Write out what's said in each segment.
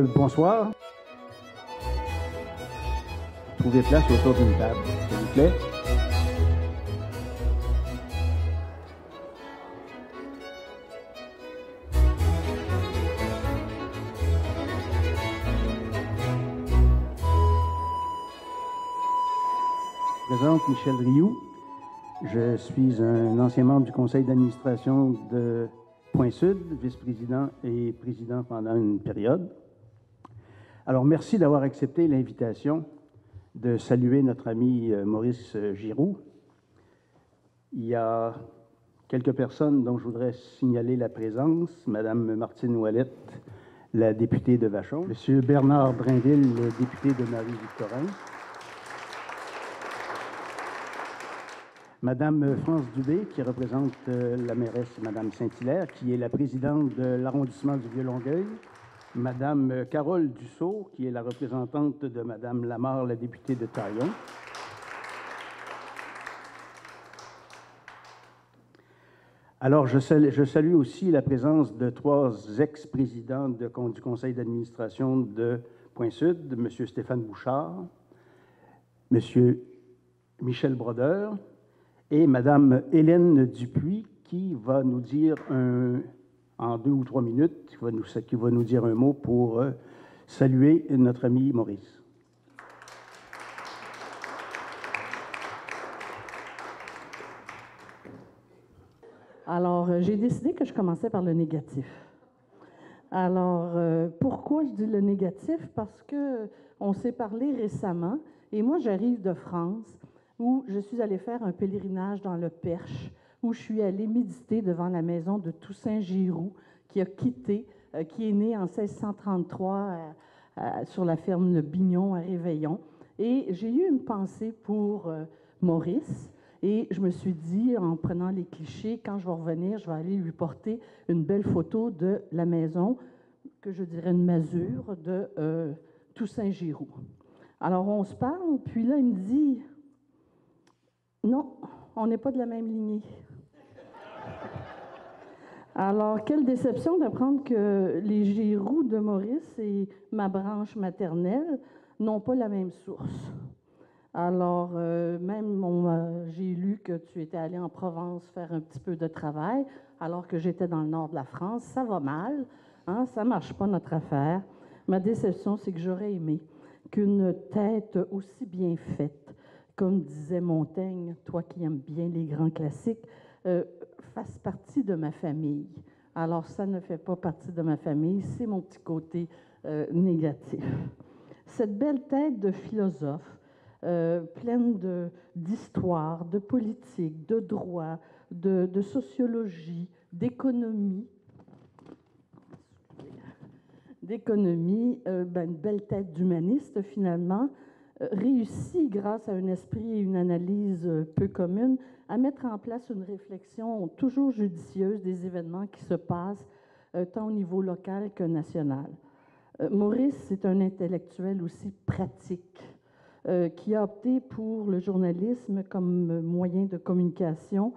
Bonsoir. Trouvez place autour d'une table, s'il vous plaît. Je me présente Michel Rioux. Je suis un ancien membre du conseil d'administration de Point Sud, vice-président et président pendant une période. Alors, merci d'avoir accepté l'invitation de saluer notre ami Maurice Giroux. Il y a quelques personnes dont je voudrais signaler la présence. Madame Martine Ouellette, la députée de Vachon. Monsieur Bernard Brinville, le député de Marie-Victorin. Madame France Dubé, qui représente la mairesse Madame Saint-Hilaire, qui est la présidente de l'arrondissement du Vieux-Longueuil. Madame Carole Dussault, qui est la représentante de Madame Lamarre, la députée de Taillon. Alors, je salue aussi la présence de trois ex-présidents du conseil d'administration de Point-Sud, M. Stéphane Bouchard, M. Michel Brodeur et Mme Hélène Dupuis, qui va nous dire en 2 ou 3 minutes, qui va nous dire un mot pour saluer notre ami Maurice. Alors, j'ai décidé que je commençais par le négatif. Alors, pourquoi je dis le négatif? Parce qu'on s'est parlé récemment, et moi, j'arrive de France, où je suis allée faire un pèlerinage dans le Perche, où je suis allée méditer devant la maison de Toussaint Giroux, qui est né en 1633 sur la ferme Le Bignon à Réveillon. Et j'ai eu une pensée pour Maurice, et je me suis dit, en prenant les clichés, quand je vais revenir, je vais aller lui porter une belle photo de la maison, que je dirais une masure, de Toussaint Giroux. Alors, on se parle, puis là, il me dit... Non, on n'est pas de la même lignée. Alors, quelle déception d'apprendre que les Giroux de Maurice et ma branche maternelle n'ont pas la même source. Alors, j'ai lu que tu étais allé en Provence faire un petit peu de travail, alors que j'étais dans le nord de la France. Ça va mal, hein? Ça ne marche pas notre affaire. Ma déception, c'est que j'aurais aimé qu'une tête aussi bien faite, comme disait Montaigne, toi qui aimes bien les grands classiques, fasse partie de ma famille. Alors, ça ne fait pas partie de ma famille, c'est mon petit côté négatif. Cette belle tête de philosophe, pleine d'histoire, de politique, de droit, de sociologie, d'économie, une belle tête d'humaniste finalement, réussit, grâce à un esprit et une analyse peu commune, à mettre en place une réflexion toujours judicieuse des événements qui se passent tant au niveau local que national. Maurice est un intellectuel aussi pratique, qui a opté pour le journalisme comme moyen de communication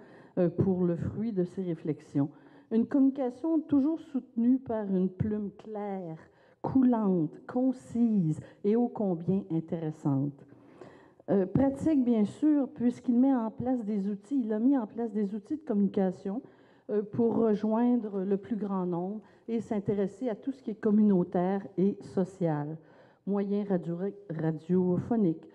pour le fruit de ses réflexions. Une communication toujours soutenue par une plume claire, coulante, concise et ô combien intéressante. Pratique, bien sûr, puisqu'il met en place des outils, il a mis en place des outils de communication pour rejoindre le plus grand nombre et s'intéresser à tout ce qui est communautaire et social. Moyens radiophoniques,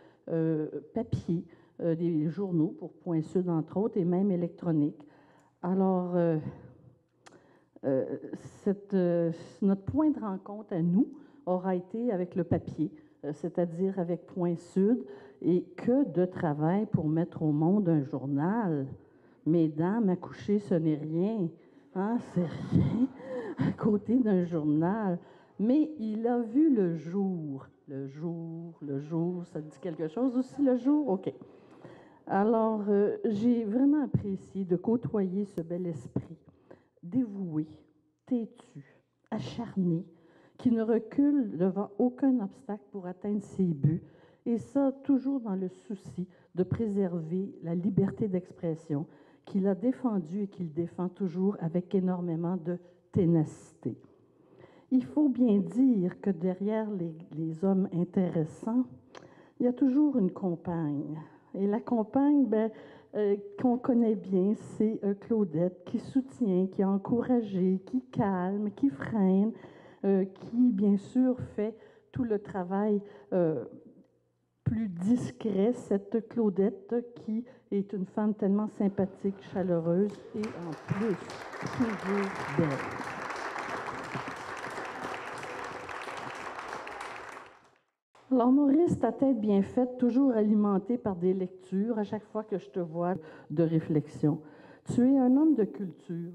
papier, des journaux pour Point Sud, entre autres, et même électronique. Alors, notre point de rencontre à nous aura été avec le papier, c'est-à-dire avec Point Sud, et que de travail pour mettre au monde un journal. Mesdames, accoucher, ce n'est rien. Hein, c'est rien à côté d'un journal. Mais il a vu le jour. Le jour, ça dit quelque chose aussi, le jour? OK. Alors, j'ai vraiment apprécié de côtoyer ce bel esprit, dévoué, têtu, acharné, qui ne recule devant aucun obstacle pour atteindre ses buts, et ça, toujours dans le souci de préserver la liberté d'expression qu'il a défendue et qu'il défend toujours avec énormément de ténacité. Il faut bien dire que derrière les hommes intéressants, il y a toujours une compagne. Et la compagne, qu'on connaît bien, c'est Claudette, qui soutient, qui a encouragé, qui calme, qui freine, qui, bien sûr, fait tout le travail plus discret. Cette Claudette qui est une femme tellement sympathique, chaleureuse et en plus toujours belle. Alors, Maurice, ta tête bien faite, toujours alimentée par des lectures, à chaque fois que je te vois, de réflexion. Tu es un homme de culture,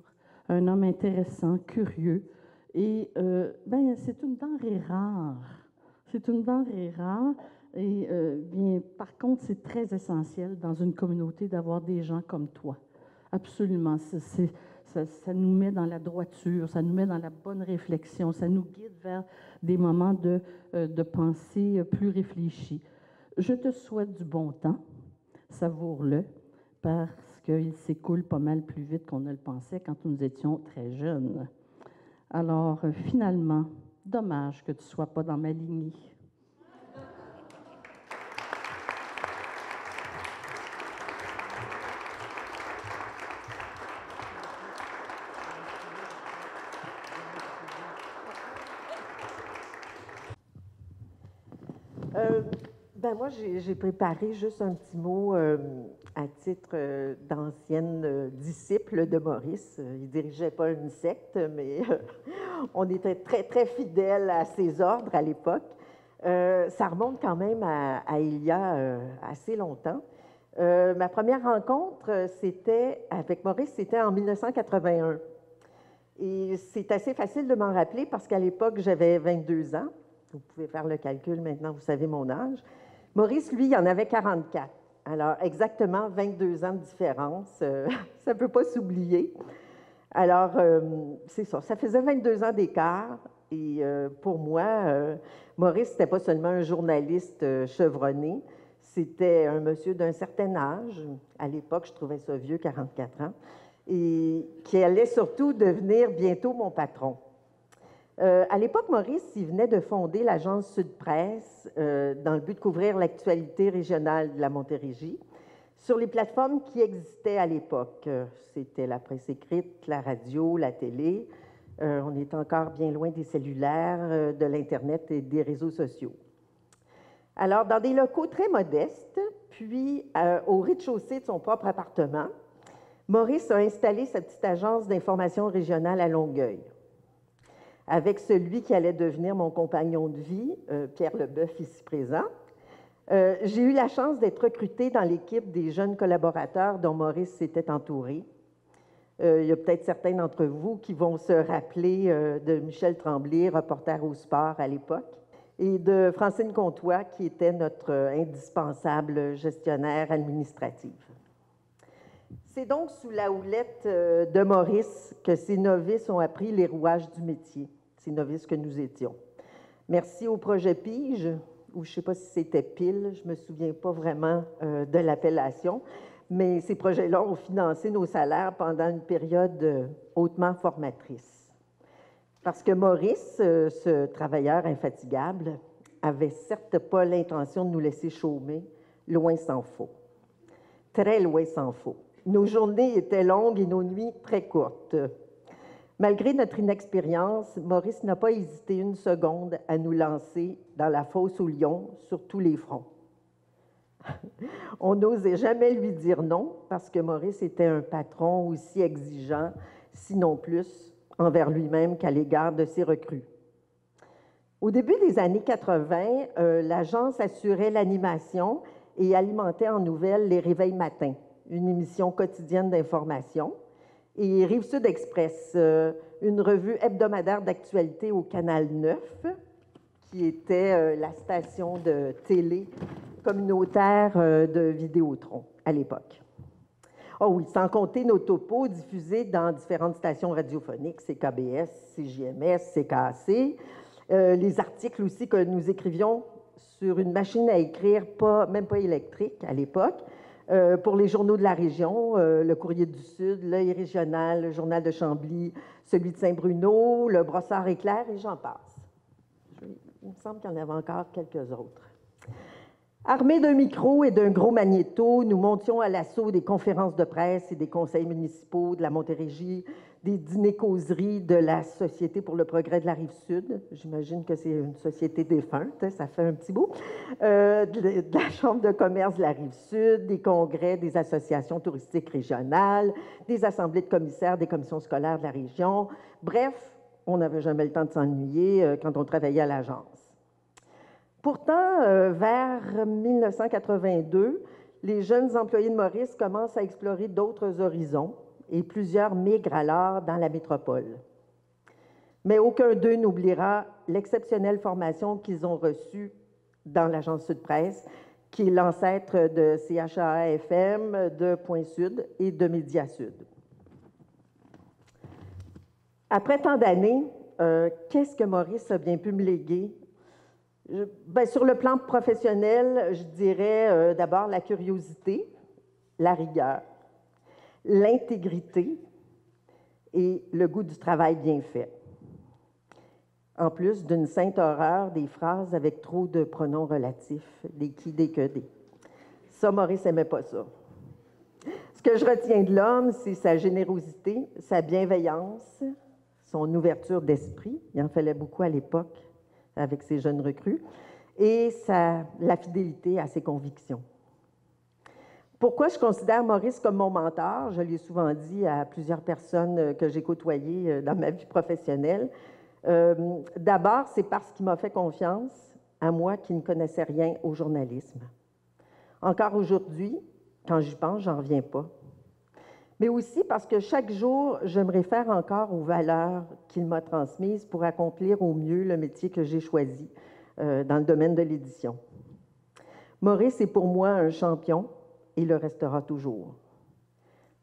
un homme intéressant, curieux, et c'est une denrée rare. C'est une denrée rare, et bien, par contre, c'est très essentiel dans une communauté d'avoir des gens comme toi. Absolument. Ça nous met dans la droiture, ça nous met dans la bonne réflexion, ça nous guide vers des moments de pensée plus réfléchis. Je te souhaite du bon temps, savoure-le, parce qu'il s'écoule pas mal plus vite qu'on ne le pensait quand nous étions très jeunes. Alors, finalement, dommage que tu ne sois pas dans ma lignée. Moi, j'ai préparé juste un petit mot à titre d'ancienne disciple de Maurice. Il ne dirigeait pas une secte, mais on était très, très fidèles à ses ordres à l'époque. Ça remonte quand même à il y a assez longtemps. Ma première rencontre, avec Maurice, c'était en 1981. Et c'est assez facile de m'en rappeler parce qu'à l'époque, j'avais 22 ans. Vous pouvez faire le calcul maintenant, vous savez mon âge. Maurice, lui, il en avait 44. Alors, exactement 22 ans de différence. Ça ne peut pas s'oublier. Alors, c'est ça. Ça faisait 22 ans d'écart. Et pour moi, Maurice, c'était pas seulement un journaliste chevronné. C'était un monsieur d'un certain âge. À l'époque, je trouvais ça vieux, 44 ans. Et qui allait surtout devenir bientôt mon patron. À l'époque, Maurice, il venait de fonder l'agence Sud-Presse dans le but de couvrir l'actualité régionale de la Montérégie sur les plateformes qui existaient à l'époque. C'était la presse écrite, la radio, la télé. On est encore bien loin des cellulaires, de l'Internet et des réseaux sociaux. Alors, dans des locaux très modestes, puis au rez-de-chaussée de son propre appartement, Maurice a installé sa petite agence d'information régionale à Longueuil. Avec celui qui allait devenir mon compagnon de vie, Pierre Leboeuf, ici présent. J'ai eu la chance d'être recrutée dans l'équipe des jeunes collaborateurs dont Maurice s'était entouré. Il y a peut-être certains d'entre vous qui vont se rappeler de Michel Tremblay, reporter au sport à l'époque, et de Francine Comtois, qui était notre indispensable gestionnaire administrative. C'est donc sous la houlette de Maurice que ces novices ont appris les rouages du métier, ces novices que nous étions. Merci au projet Pige, ou je ne sais pas si c'était Pile, je ne me souviens pas vraiment de l'appellation, mais ces projets-là ont financé nos salaires pendant une période hautement formatrice. Parce que Maurice, ce travailleur infatigable, avait certes pas l'intention de nous laisser chômer, loin s'en faut. Très loin s'en faut. Nos journées étaient longues et nos nuits très courtes. Malgré notre inexpérience, Maurice n'a pas hésité une seconde à nous lancer dans la fosse aux lions sur tous les fronts. On n'osait jamais lui dire non parce que Maurice était un patron aussi exigeant, sinon plus, envers lui-même qu'à l'égard de ses recrues. Au début des années 80, l'agence assurait l'animation et alimentait en nouvelles les Réveils matins, une émission quotidienne d'information, et Rive-Sud Express, une revue hebdomadaire d'actualité au Canal 9, qui était la station de télé communautaire de Vidéotron à l'époque. Oh oui, sans compter nos topos diffusés dans différentes stations radiophoniques, CKBS, CJMS, CKAC, les articles aussi que nous écrivions sur une machine à écrire, même pas électrique à l'époque, pour les journaux de la région, le Courrier du Sud, l'Œil régional, le Journal de Chambly, celui de Saint-Bruno, le Brossard Éclair, et j'en passe. Il me semble qu'il y en avait encore quelques autres. Armés d'un micro et d'un gros magnéto, nous montions à l'assaut des conférences de presse et des conseils municipaux de la Montérégie, des dîners-causeries de la Société pour le progrès de la Rive-Sud. J'imagine que c'est une société défunte, hein, ça fait un petit bout. De la Chambre de commerce de la Rive-Sud, des congrès des associations touristiques régionales, des assemblées de commissaires des commissions scolaires de la région. Bref, on n'avait jamais le temps de s'ennuyer quand on travaillait à l'agence. Pourtant, vers 1982, les jeunes employés de Maurice commencent à explorer d'autres horizons et plusieurs migrent alors dans la métropole. Mais aucun d'eux n'oubliera l'exceptionnelle formation qu'ils ont reçue dans l'agence Sud Presse, qui est l'ancêtre de CHAA-FM, de Point Sud et de Média Sud. Après tant d'années, qu'est-ce que Maurice a bien pu me léguer? Sur le plan professionnel, je dirais d'abord la curiosité, la rigueur, l'intégrité et le goût du travail bien fait. En plus d'une sainte horreur des phrases avec trop de pronoms relatifs, des qui, des que, des. Ça, Maurice n'aimait pas ça. Ce que je retiens de l'homme, c'est sa générosité, sa bienveillance, son ouverture d'esprit. Il en fallait beaucoup à l'époque avec ses jeunes recrues, et la fidélité à ses convictions. Pourquoi je considère Maurice comme mon mentor? Je l'ai souvent dit à plusieurs personnes que j'ai côtoyées dans ma vie professionnelle. D'abord, c'est parce qu'il m'a fait confiance à moi qui ne connaissais rien au journalisme. Encore aujourd'hui, quand j'y pense, j'en reviens pas. Mais aussi parce que chaque jour, je me réfère encore aux valeurs qu'il m'a transmises pour accomplir au mieux le métier que j'ai choisi dans le domaine de l'édition. Maurice est pour moi un champion et le restera toujours.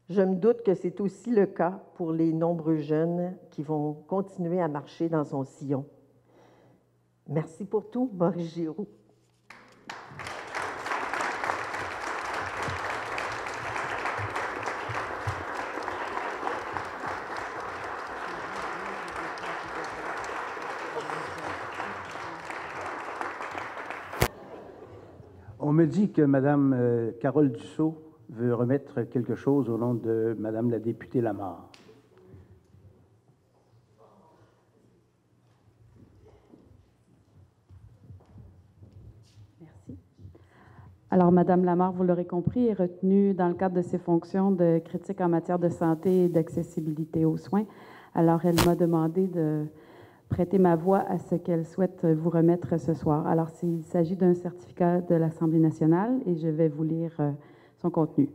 Je me doute que c'est aussi le cas pour les nombreux jeunes qui vont continuer à marcher dans son sillon. Merci pour tout, Maurice Giroux. On me dit que Mme Carole Dussault veut remettre quelque chose au nom de Mme la députée Lamarre. Merci. Alors, Mme Lamarre, vous l'aurez compris, est retenue dans le cadre de ses fonctions de critique en matière de santé et d'accessibilité aux soins. Alors, elle m'a demandé de prêter ma voix à ce qu'elle souhaite vous remettre ce soir. Alors, il s'agit d'un certificat de l'Assemblée nationale et je vais vous lire son contenu.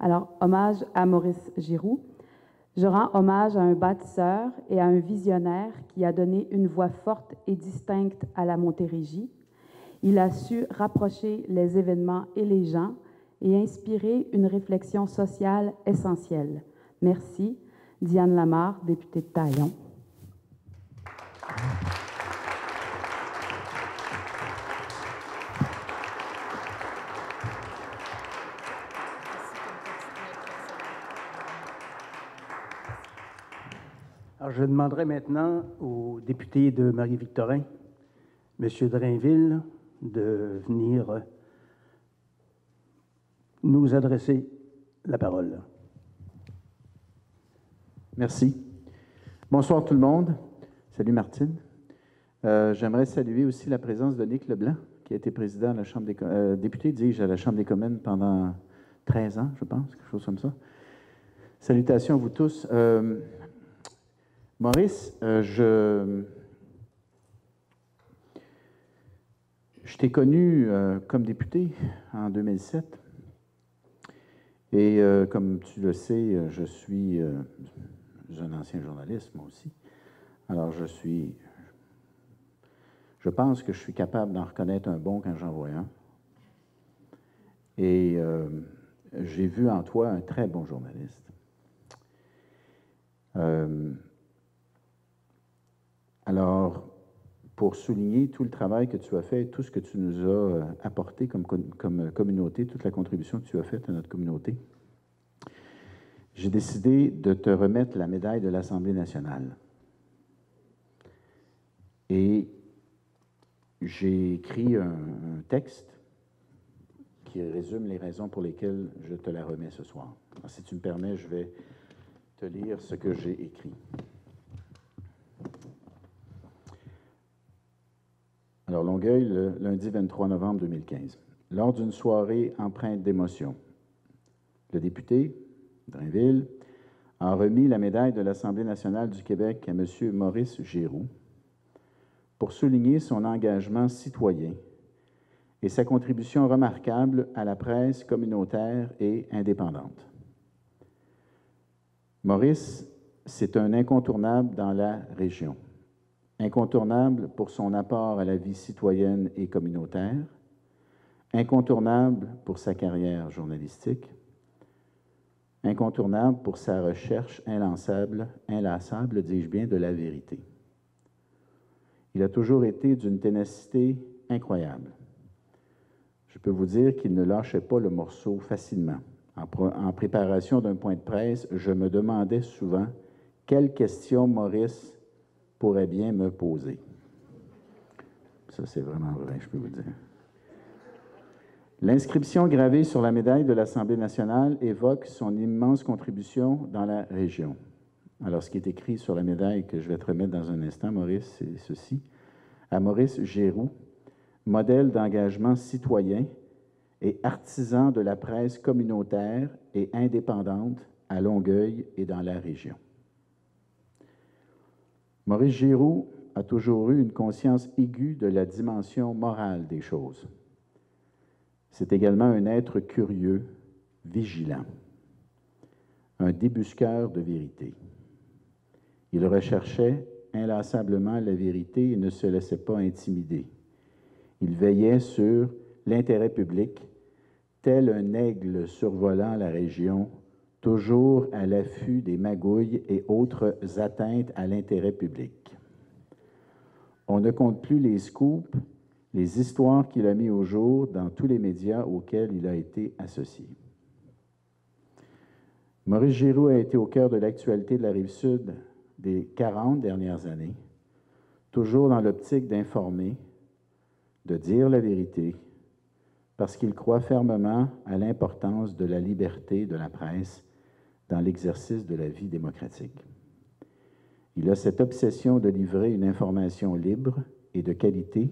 Alors, hommage à Maurice Giroux. Je rends hommage à un bâtisseur et à un visionnaire qui a donné une voix forte et distincte à la Montérégie. Il a su rapprocher les événements et les gens et inspirer une réflexion sociale essentielle. Merci. Diane Lamarre, députée de Taillon. Alors, je demanderai maintenant au député de Marie-Victorin, M. Drainville, de venir nous adresser la parole. Merci. Bonsoir tout le monde. Salut Martine. J'aimerais saluer aussi la présence de Nick Leblanc, qui a été président de la Chambre des député, dis-je, à la Chambre des communes pendant 13 ans, je pense, quelque chose comme ça. Salutations à vous tous. Maurice, je t'ai connu comme député en 2007. Et comme tu le sais, je suis un ancien journaliste, moi aussi. Alors, je pense que je suis capable d'en reconnaître un bon quand j'en vois un. Et j'ai vu en toi un très bon journaliste. Alors, pour souligner tout le travail que tu as fait, tout ce que tu nous as apporté comme communauté, toute la contribution que tu as faite à notre communauté. J'ai décidé de te remettre la médaille de l'Assemblée nationale. Et j'ai écrit un texte qui résume les raisons pour lesquelles je te la remets ce soir. Alors, si tu me permets, je vais te lire ce que j'ai écrit. Alors, Longueuil, le lundi 23 novembre 2015. Lors d'une soirée empreinte d'émotion, le député Drainville a remis la médaille de l'Assemblée nationale du Québec à M. Maurice Giroux pour souligner son engagement citoyen et sa contribution remarquable à la presse communautaire et indépendante. Maurice, c'est un incontournable dans la région. Incontournable pour son apport à la vie citoyenne et communautaire, incontournable pour sa carrière journalistique, incontournable pour sa recherche inlassable, dis-je bien, de la vérité. Il a toujours été d'une ténacité incroyable. Je peux vous dire qu'il ne lâchait pas le morceau facilement. En préparation d'un point de presse, je me demandais souvent quelle question Maurice pourrait bien me poser. Ça, c'est vraiment vrai, je peux vous dire. L'inscription gravée sur la médaille de l'Assemblée nationale évoque son immense contribution dans la région. Alors, ce qui est écrit sur la médaille que je vais te remettre dans un instant, Maurice, c'est ceci. À Maurice Giroux, modèle d'engagement citoyen et artisan de la presse communautaire et indépendante à Longueuil et dans la région. Maurice Giroux a toujours eu une conscience aiguë de la dimension morale des choses. C'est également un être curieux, vigilant, un débusqueur de vérité. Il recherchait inlassablement la vérité et ne se laissait pas intimider. Il veillait sur l'intérêt public, tel un aigle survolant la région, toujours à l'affût des magouilles et autres atteintes à l'intérêt public. On ne compte plus les scoops, les histoires qu'il a mis au jour dans tous les médias auxquels il a été associé. Maurice Giroux a été au cœur de l'actualité de la Rive-Sud des 40 dernières années, toujours dans l'optique d'informer, de dire la vérité, parce qu'il croit fermement à l'importance de la liberté de la presse dans l'exercice de la vie démocratique. Il a cette obsession de livrer une information libre et de qualité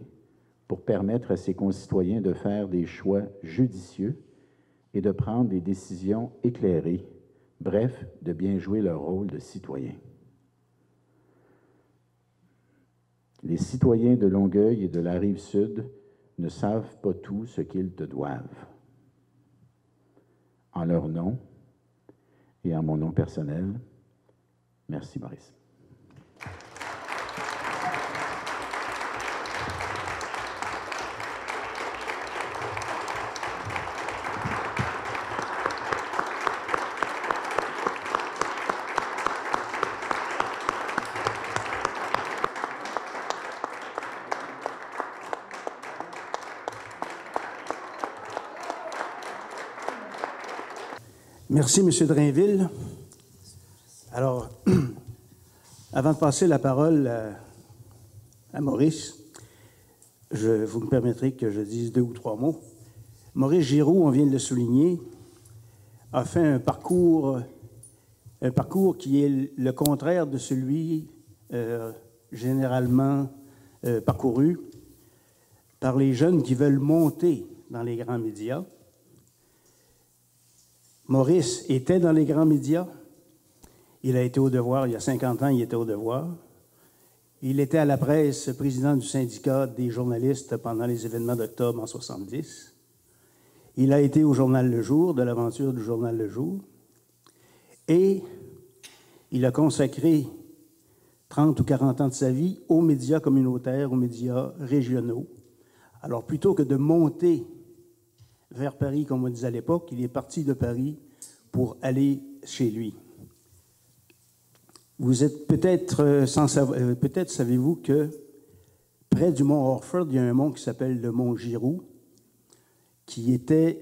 pour permettre à ses concitoyens de faire des choix judicieux et de prendre des décisions éclairées, bref, de bien jouer leur rôle de citoyen. Les citoyens de Longueuil et de la Rive-Sud ne savent pas tout ce qu'ils te doivent. En leur nom et en mon nom personnel, merci Maurice. Merci, M. Drainville. Alors, avant de passer la parole à Maurice, vous me permettrez que je dise 2 ou 3 mots. Maurice Giroux, on vient de le souligner, a fait un parcours qui est le contraire de celui généralement parcouru par les jeunes qui veulent monter dans les grands médias. Maurice était dans les grands médias. Il a été au Devoir, il y a 50 ans, il était au Devoir. Il était à la presse président du syndicat des journalistes pendant les événements d'octobre en 1970. Il a été au journal Le Jour, de l'aventure du journal Le Jour. Et il a consacré 30 ou 40 ans de sa vie aux médias communautaires, aux médias régionaux. Alors, plutôt que de monter vers Paris, comme on disait à l'époque, il est parti de Paris pour aller chez lui. Vous êtes peut-être savez-vous que près du mont Orford, il y a un mont qui s'appelle le mont Giroux, c'est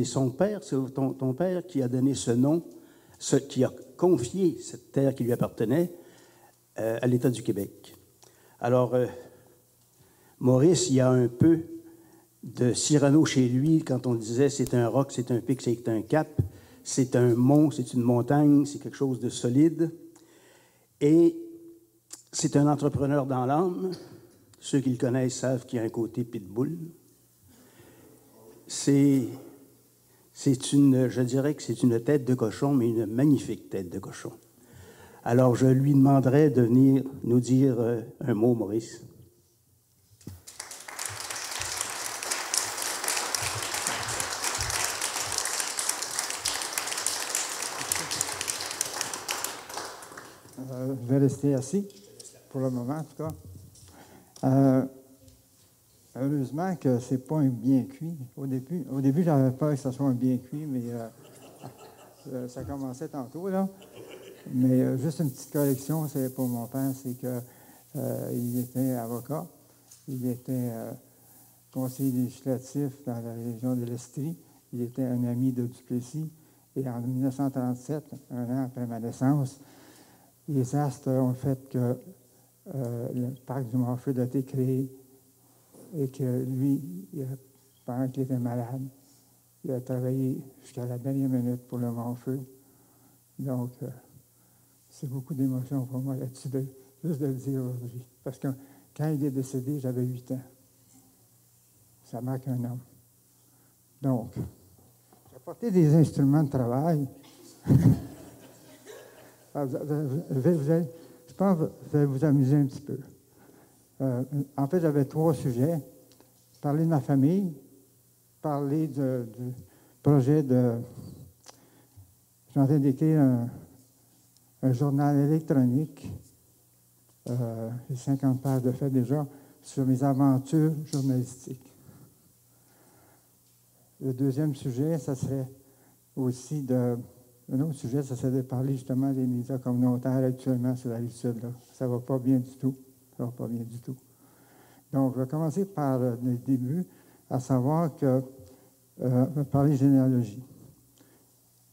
son père, c'est ton père qui a donné ce nom, qui a confié cette terre qui lui appartenait à l'État du Québec. Alors, Maurice, il y a un peu de Cyrano chez lui quand on disait c'est un roc, c'est un pic, c'est un cap, c'est un mont, c'est une montagne, c'est quelque chose de solide. Et c'est un entrepreneur dans l'âme. Ceux qui le connaissent savent qu'il y a un côté pitbull. Je dirais que c'est une tête de cochon, mais une magnifique tête de cochon. Alors, je lui demanderai de venir nous dire un mot, Maurice. Je vais rester assis, pour le moment en tout cas. Heureusement que ce n'est pas un bien cuit. Au début j'avais peur que ce soit un bien cuit, mais ça commençait tantôt, là. Mais juste une petite correction, c'est pour mon père, c'est qu'il était avocat, il était conseiller législatif dans la région de l'Estrie, il était un ami de Duplessis, et en 1937, un an après ma naissance, les astres ont fait que le parc du Mont-Orford a été créé et que lui, pendant qu'il était malade, il a travaillé jusqu'à la dernière minute pour le Mont-Orford. Donc, c'est beaucoup d'émotions pour moi là-dessus, juste de le dire aujourd'hui. Parce que quand il est décédé, j'avais 8 ans. Ça marque un homme. Donc, j'ai apporté des instruments de travail. Je pense que vous allez vous amuser un petit peu. En fait, j'avais 3 sujets. Parler de ma famille, parler du projet de... Je suis en train d'écrire un journal électronique. J'ai 50 pages de fait déjà, sur mes aventures journalistiques. Le deuxième sujet, ça serait aussi un autre sujet, ça serait de parler justement des médias communautaires actuellement sur la Rive-Sud. Ça ne va pas bien du tout. Ça va pas bien du tout. Donc, je vais commencer par le début, à savoir que je vais parler généalogie.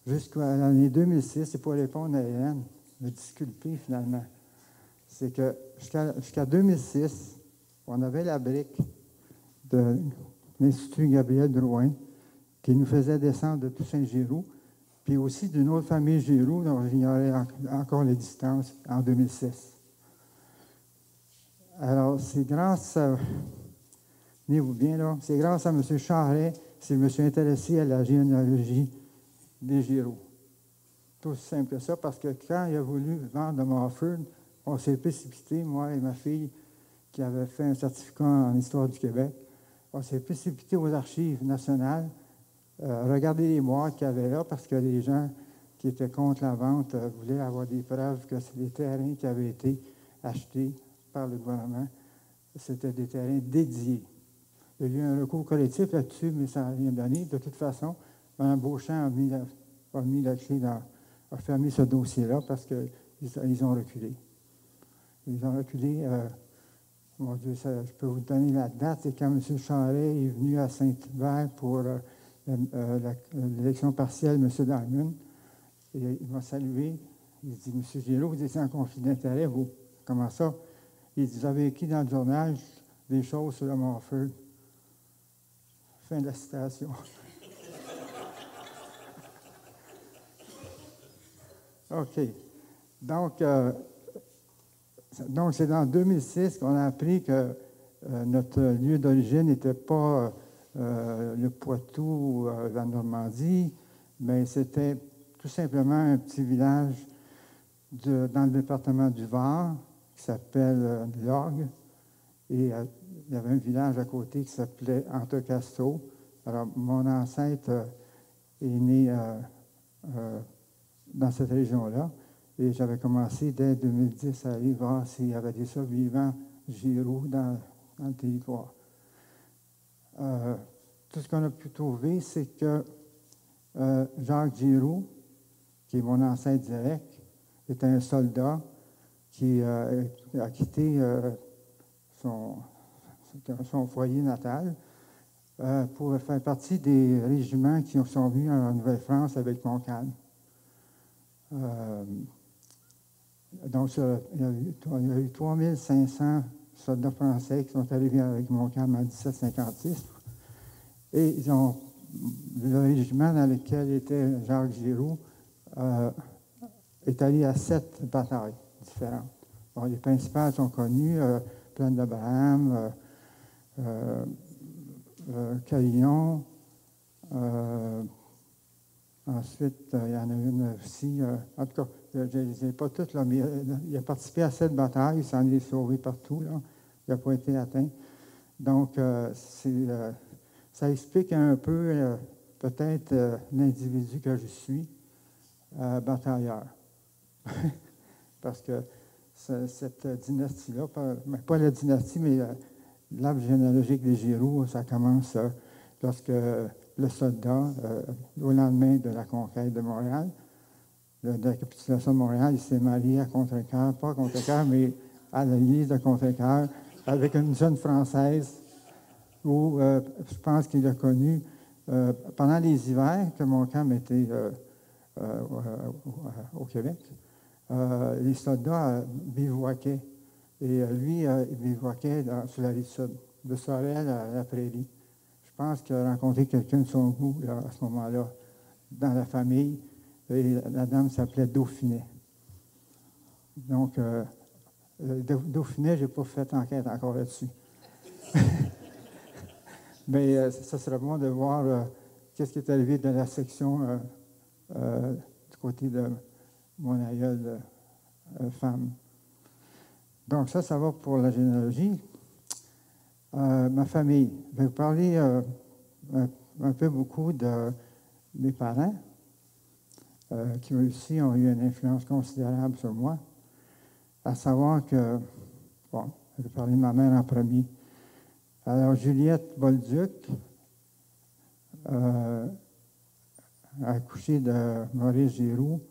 Jusqu'à l'année 2006, et pour répondre à Hélène, me disculper finalement, c'est que jusqu'à 2006, on avait la brique de l'Institut Gabriel Drouin qui nous faisait descendre de Toussaint-Giroux, puis aussi d'une autre famille Giroux, dont j'ignorais encore les distances, en 2006. Alors, c'est grâce à... Tenez-vous bien, là. C'est grâce à M. Charret que je me suis intéressé à la généalogie des Giroux. Tout aussi simple que ça, parce que quand il a voulu vendre le Mont-Orford, on s'est précipité, moi et ma fille, qui avait fait un certificat en histoire du Québec, on s'est précipité aux archives nationales, regarder les boîtes qu'il y avait là, parce que les gens qui étaient contre la vente voulaient avoir des preuves que c'est des terrains qui avaient été achetés par le gouvernement. C'était des terrains dédiés. Il y a eu un recours collectif là-dessus, mais ça n'a rien donné. De toute façon, Mme Beauchamp a mis la clé a fermé ce dossier-là parce qu'ils ont reculé. Ils ont reculé. Mon Dieu, je peux vous donner la date. C'est quand M. Charret est venu à Saint-Hubert pour l'élection partielle, M. Diamond. Et il m'a salué. Il dit, M. Giroux, vous étiez en conflit d'intérêt, vous. Comment ça? Il dit, vous avez écrit dans le journal des choses sur le Mont-Orford. Fin de la citation. OK. Donc, c'est dans 2006 qu'on a appris que notre lieu d'origine n'était pas le Poitou ou la Normandie, mais c'était tout simplement un petit village dans le département du Var qui s'appelle Lorgue. Et il y avait un village à côté qui s'appelait Antocasto. Alors, mon ancêtre est né dans cette région-là. Et j'avais commencé dès 2010 à aller voir s'il y avait des survivants Giroux dans le territoire. Tout ce qu'on a pu trouver, c'est que Jacques Giroux, qui est mon ancêtre direct, était un soldat qui a quitté son foyer natal, pour faire partie des régiments qui sont venus en Nouvelle-France avec Montcalm. Donc, il y a eu 3500 soldats français qui sont arrivés avec Montcalm en 1756. Et le régiment dans lequel était Jacques Giroux est allé à 7 batailles différentes. Bon, les principales sont connues, Plaine d'Abraham, Carillon. Ensuite, il y en a une aussi. En tout cas, je ne les ai pas toutes, là, mais il a participé à 7 batailles, il s'en est sauvé partout, là. Il n'a pas été atteint. Donc, ça explique un peu, peut-être, l'individu que je suis, batailleur. Parce que cette dynastie-là, pas la dynastie, mais l'arbre généalogique des Giroux, ça commence lorsque le soldat, au lendemain de la conquête de Montréal, de la capitulation de Montréal, il s'est marié à Contrecoeur, pas à Contrecoeur, mais à l'église de Contrecoeur, avec une jeune Française, où je pense qu'il a connu, pendant les hivers que Montcalm était au Québec, les soldats bivouaquaient. Et lui, il bivouaquait sur la rive sud, de Sorel à la Prairie. Je pense qu'il a rencontré quelqu'un de son goût là, à ce moment-là, dans la famille. Et la dame s'appelait Dauphinet. Donc, Dauphinet, je n'ai pas fait enquête encore là-dessus. Mais ça serait bon de voir qu'est-ce qui est arrivé de la section du côté de mon aïeul femme. Donc ça va pour la généalogie. Ma famille. Je vais vous parler un peu beaucoup de mes parents, qui aussi ont eu une influence considérable sur moi. À savoir que, bon, je vais parler de ma mère en premier. Alors, Juliette Bolduc a accouché de Maurice Giroux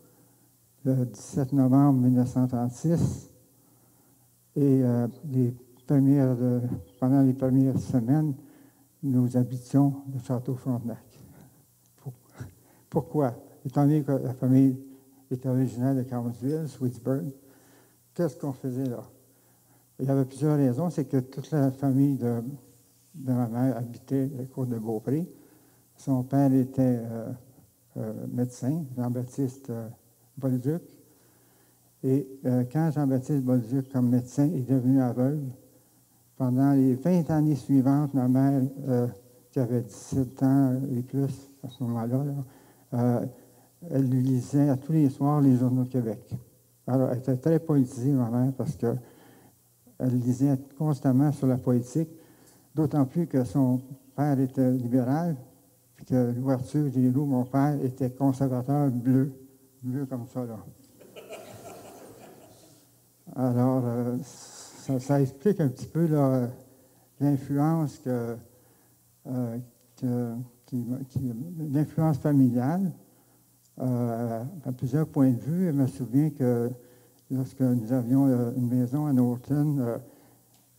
le 17 novembre 1936. Et pendant les premières semaines, nous habitions le château Frontenac. Pourquoi? Étant donné que la famille était originaire de Carmelsville, Sweetsburg, qu'est-ce qu'on faisait là? Il y avait plusieurs raisons. C'est que toute la famille de ma mère habitait la côte de Beaupré. Son père était médecin, Jean-Baptiste Bolduc. Et quand Jean-Baptiste Bolduc, comme médecin, est devenu aveugle, pendant les 20 années suivantes, ma mère, qui avait 17 ans et plus à ce moment-là, elle lui lisait à tous les soirs les journaux de Québec. Alors, elle était très politisée, ma mère, parce qu'elle lisait constamment sur la politique, d'autant plus que son père était libéral, puis que l'ouverture Giroux, mon père, était conservateur bleu comme ça, là. Alors, ça explique un petit peu l'influence l'influence familiale à plusieurs points de vue. Je me souviens que lorsque nous avions une maison à Norton,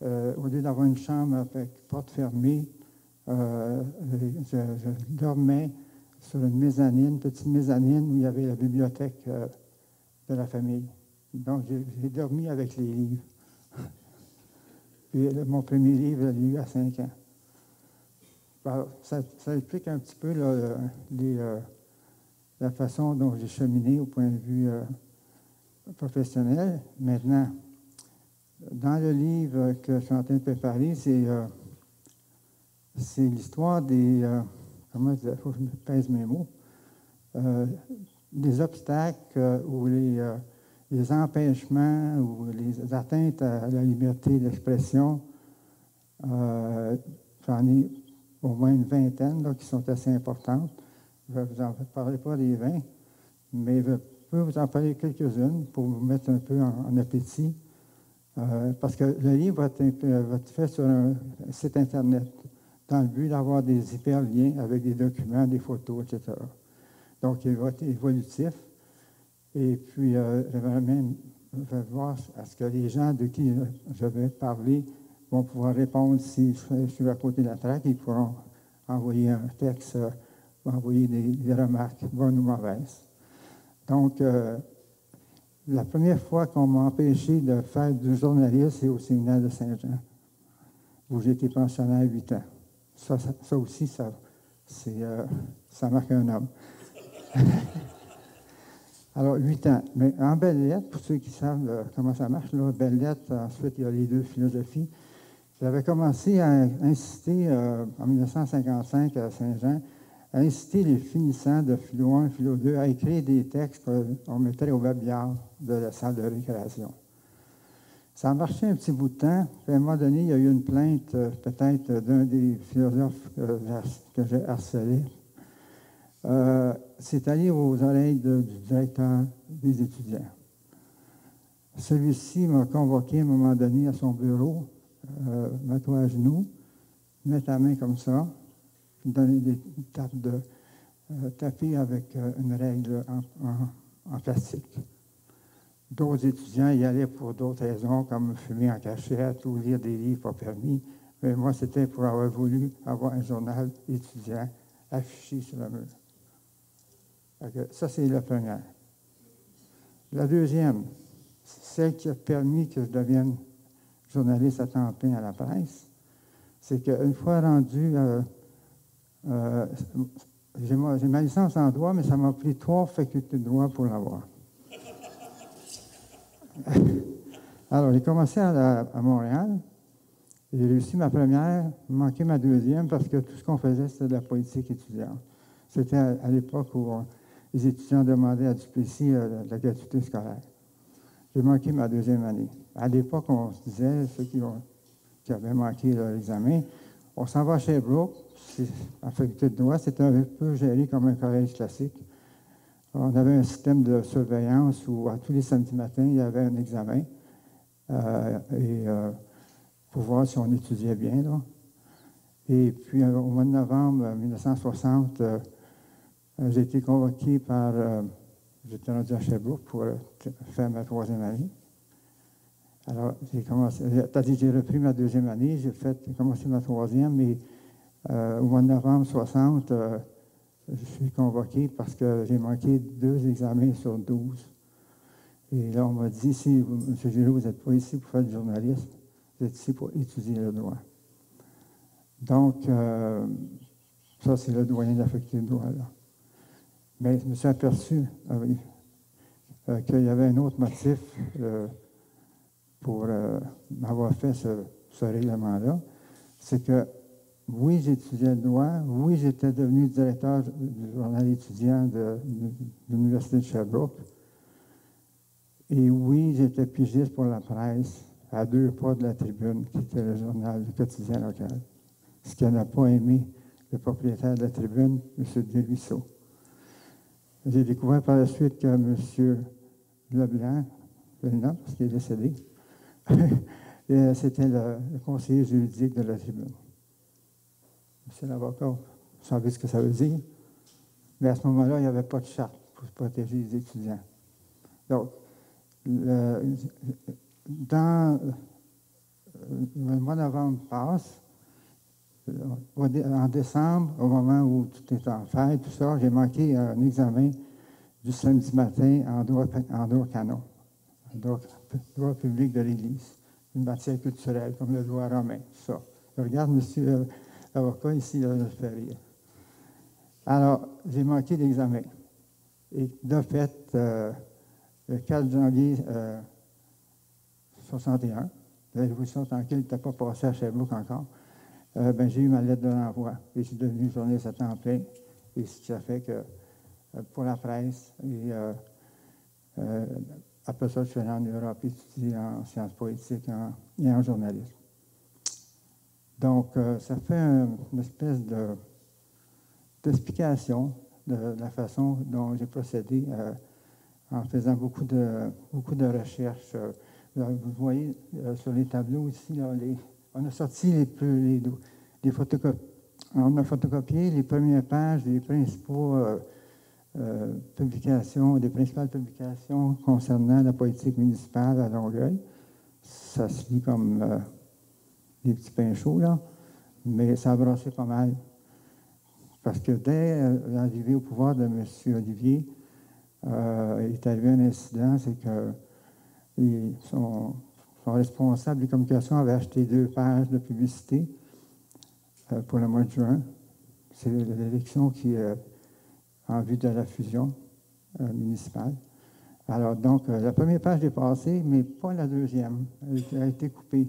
au lieu d'avoir une chambre avec porte fermée, je dormais sur une petite mezzanine où il y avait la bibliothèque de la famille. Donc, j'ai dormi avec les livres. Puis, mon premier livre, je l'ai lu à 5 ans. Alors, ça explique un petit peu la façon dont j'ai cheminé au point de vue professionnel. Maintenant, dans le livre que je suis en train de préparer, c'est l'histoire des... comment dire? Il faut que je me pèse mes mots. Des obstacles ou les empêchements ou les atteintes à la liberté d'expression. J'en ai au moins une vingtaine là, qui sont assez importantes. Je ne vous en parlerai pas des 20, mais je peux vous en parler quelques-unes pour vous mettre un peu en appétit. Parce que le livre va être fait sur un site Internet, dans le but d'avoir des hyperliens avec des documents, des photos, etc. Donc, il va être évolutif. Et puis, j'aimerais même voir à ce que les gens de qui je vais parler vont pouvoir répondre si je suis à côté de la traque. Ils pourront envoyer un texte, envoyer des remarques, bonnes ou mauvaises. Donc, la première fois qu'on m'a empêché de faire du journalisme, c'est au séminaire de Saint-Jean, où j'ai été pensionnaire 8 ans. Ça aussi, ça marque un homme. Alors, 8 ans. Mais en belles lettres, pour ceux qui savent comment ça marche, là, belles lettres, ensuite, il y a les deux philosophies. J'avais commencé à inciter, en 1955 à Saint-Jean, à inciter les finissants de Philo 1 et Philo 2 à écrire des textes qu'on mettrait au babillard de la salle de récréation. Ça a marché un petit bout de temps. Puis à un moment donné, il y a eu une plainte, peut-être, d'un des philosophes que j'ai harcelé. C'est allé aux oreilles du directeur des étudiants. Celui-ci m'a convoqué à un moment donné à son bureau, mets-toi à genoux, mets ta main comme ça, donner des tapes de tapis avec une règle en plastique. D'autres étudiants y allaient pour d'autres raisons, comme fumer en cachette ou lire des livres pas permis. Mais moi, c'était pour avoir voulu avoir un journal étudiant affiché sur le mur. Ça, c'est la première. La deuxième, celle qui a permis que je devienne journaliste à temps plein à la presse, c'est qu'une fois rendu, j'ai ma licence en droit, mais ça m'a pris 3 facultés de droit pour l'avoir. Alors, j'ai commencé à Montréal. J'ai réussi ma première, manqué ma deuxième, parce que tout ce qu'on faisait, c'était de la politique étudiante. C'était à l'époque où les étudiants demandaient à Duplessis la gratuité scolaire. J'ai manqué ma deuxième année. À l'époque, on se disait, ceux qui avaient manqué l'examen, on s'en va à Sherbrooke, en faculté de droit, c'était un peu géré comme un collège classique. On avait un système de surveillance où, tous les samedis matins, il y avait un examen pour voir si on étudiait bien. Là. Et puis, au mois de novembre 1960, j'ai été convoqué par... j'étais rendu à Sherbrooke pour faire ma 3e année. Alors, j'ai repris ma 2e année, j'ai commencé ma 3e, mais au mois de novembre 60, je suis convoqué parce que j'ai manqué 2 examens sur 12. Et là, on m'a dit, si M. Giraud, vous n'êtes pas ici pour faire du journalisme, vous êtes ici pour étudier le droit. Donc, ça, c'est le doyen de la faculté de droit, là. Mais je me suis aperçu qu'il y avait un autre motif pour m'avoir fait ce règlement-là. C'est que, oui, j'étudiais le droit, oui, j'étais devenu directeur du journal étudiant de l'Université de Sherbrooke, et oui, j'étais pigiste pour la presse, à 2 pas de la Tribune, qui était le journal du quotidien local. Ce qu'il n'a pas aimé, le propriétaire de la Tribune, M. Desruisseaux. J'ai découvert par la suite que M. Leblanc, je le nomme parce qu'il est décédé, c'était le conseiller juridique de la Tribune. C'est l'avocat, vous savez ce que ça veut dire. Mais à ce moment-là, il n'y avait pas de charte pour protéger les étudiants. Donc, dans le mois de novembre passe, en décembre, au moment où tout est en fête, tout ça, j'ai manqué un examen du samedi matin en droit canon, en droit public de l'Église, une matière culturelle comme le droit romain, tout ça. Je regarde monsieur l'avocat ici, là, je fais rire. Alors, j'ai manqué l'examen. Et de fait, le 4 janvier 61, la révolution tranquille n'était pas passée à Sherbrooke encore, j'ai eu ma lettre de renvoi et je suis devenu journaliste à temps plein. Et ce qui a fait que pour la presse, et après ça, je suis allé en Europe étudier en sciences politiques et en journalisme. Donc, ça fait une espèce d'explication de la façon dont j'ai procédé en faisant beaucoup de recherches. Vous voyez sur les tableaux ici, là, on a sorti les photocopies. On a photocopié les premières pages des principales publications concernant la politique municipale à Longueuil. Ça se lit comme des petits pains chauds, là, mais ça a brassé pas mal. Parce que dès l'arrivée au pouvoir de M. Olivier, il est arrivé un incident, c'est que son responsable des communications avait acheté 2 pages de publicité pour le mois de juin. C'est l'élection qui est en vue de la fusion municipale. Alors, donc, la première page est passée, mais pas la deuxième. Elle a été coupée.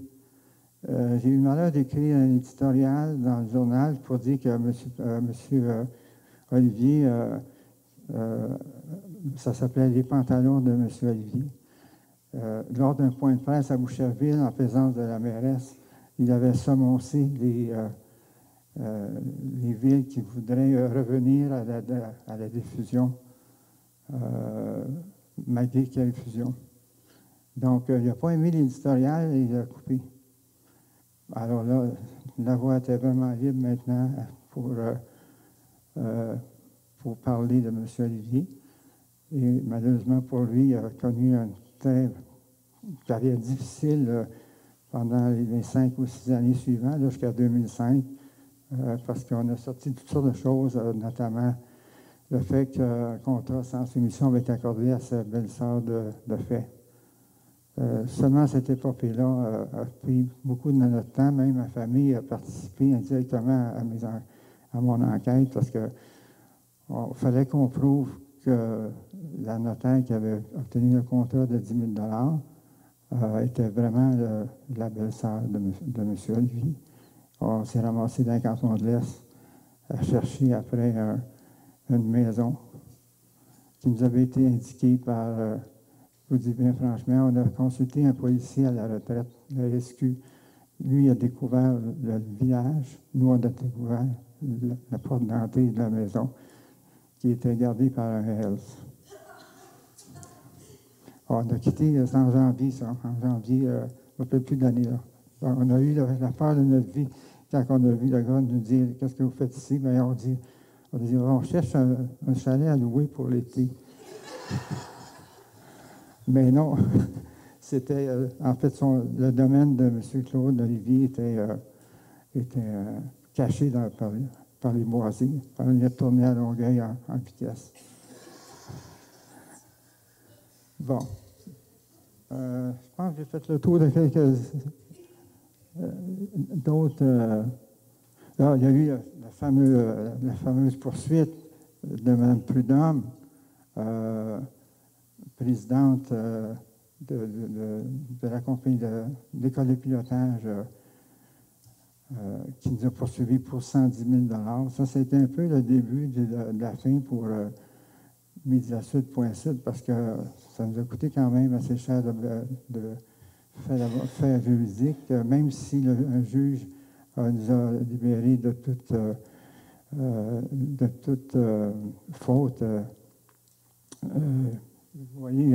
J'ai eu le malheur d'écrire un éditorial dans le journal pour dire que M. Olivier, ça s'appelait « Les pantalons de M. Olivier ». Lors d'un point de presse à Boucherville, en présence de la mairesse, il avait semoncé les villes qui voudraient revenir à la diffusion, malgré qu'il y ait une fusion. Donc, il n'a pas aimé l'éditorial et il a coupé. Alors là, la voie était vraiment libre maintenant pour parler de M. Olivier. Et malheureusement pour lui, il a connu une carrière difficile pendant les 5 ou 6 années suivantes, jusqu'à 2005, parce qu'on a sorti toutes sortes de choses, notamment le fait qu'un contrat sans soumission avait été accordé à sa belle-sœur de fait. Seulement cette épopée-là a pris beaucoup de notre temps. Même ma famille a participé indirectement à mon enquête parce qu'il fallait qu'on prouve que la notaire qui avait obtenu le contrat de 10 000 était vraiment la belle-sœur de M. Olivier. On s'est ramassé dans le canton de l'Est à chercher après une maison qui nous avait été indiquée par... je vous dis bien franchement, on a consulté un policier à la retraite, le SQ. Lui, il a découvert le village. Nous, on a découvert la porte d'entrée de la maison qui était gardée par un Hells. On a quitté en janvier, ça. En janvier, un peu plus d'années. On a eu la peur de notre vie quand on a vu le gars nous dire « Qu'est-ce que vous faites ici? » Bien, on cherche un chalet à louer pour l'été. Mais non, c'était, en fait, le domaine de M. Claude Olivier était caché par les boisés. On est retourné à Longueuil en vitesse. Bon. Je pense que j'ai fait le tour de quelques d'autres. Là, il y a eu la fameuse poursuite de Mme Prudhomme. Présidente de la compagnie d'école de pilotage qui nous a poursuivis pour 110 000 $. Ça, c'était un peu le début de la fin pour Mediasud.sud parce que ça nous a coûté quand même assez cher de faire juridique, même si un juge nous a libérés de toute faute. Vous voyez, il y